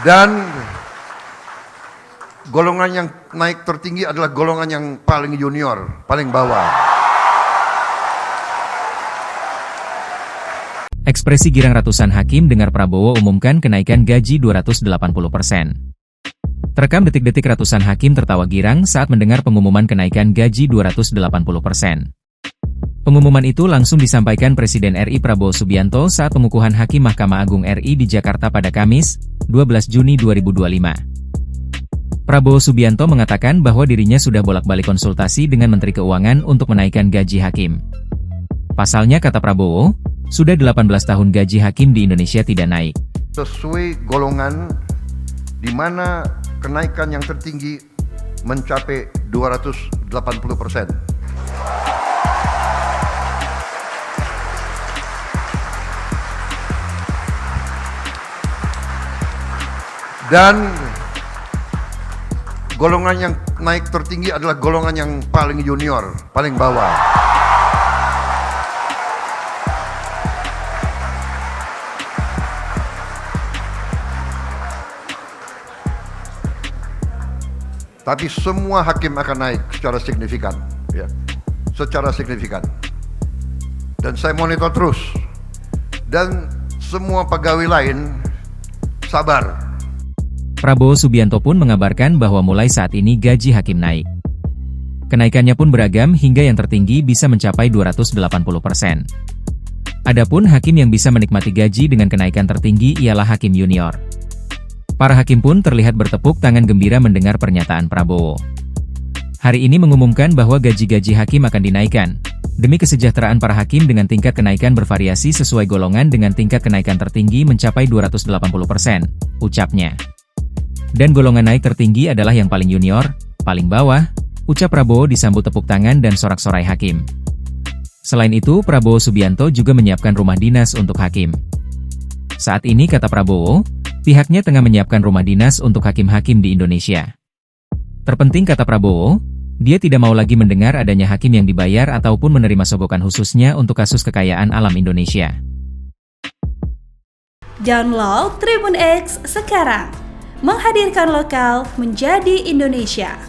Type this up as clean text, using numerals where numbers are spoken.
Dan golongan yang naik tertinggi adalah golongan yang paling junior, paling bawah. Ekspresi girang ratusan hakim dengar Prabowo umumkan kenaikan gaji 280%. Terekam detik-detik ratusan hakim tertawa girang saat mendengar pengumuman kenaikan gaji 280%. Pengumuman itu langsung disampaikan Presiden RI Prabowo Subianto saat pengukuhan Hakim Mahkamah Agung RI di Jakarta pada Kamis, 12 Juni 2025. Prabowo Subianto mengatakan bahwa dirinya sudah bolak-balik konsultasi dengan Menteri Keuangan untuk menaikkan gaji hakim. Pasalnya, kata Prabowo, sudah 18 tahun gaji hakim di Indonesia tidak naik. Sesuai golongan di mana kenaikan yang tertinggi mencapai 280%. Dan golongan yang naik tertinggi adalah golongan yang paling junior, paling bawah. Tapi semua hakim akan naik secara signifikan, ya, secara signifikan. Dan saya monitor terus. Dan semua pegawai lain sabar. Prabowo Subianto pun mengabarkan bahwa mulai saat ini gaji hakim naik. Kenaikannya pun beragam hingga yang tertinggi bisa mencapai 280%. Adapun hakim yang bisa menikmati gaji dengan kenaikan tertinggi ialah hakim junior. Para hakim pun terlihat bertepuk tangan gembira mendengar pernyataan Prabowo. Hari ini mengumumkan bahwa gaji-gaji hakim akan dinaikkan, demi kesejahteraan para hakim dengan tingkat kenaikan bervariasi sesuai golongan dengan tingkat kenaikan tertinggi mencapai 280%, ucapnya. Dan golongan naik tertinggi adalah yang paling junior, paling bawah, ucap Prabowo disambut tepuk tangan dan sorak-sorai hakim. Selain itu, Prabowo Subianto juga menyiapkan rumah dinas untuk hakim. Saat ini, kata Prabowo, pihaknya tengah menyiapkan rumah dinas untuk hakim-hakim di Indonesia. Terpenting, kata Prabowo, dia tidak mau lagi mendengar adanya hakim yang dibayar ataupun menerima sogokan khususnya untuk kasus kekayaan alam Indonesia. Download Tribun X sekarang, menghadirkan lokal menjadi Indonesia.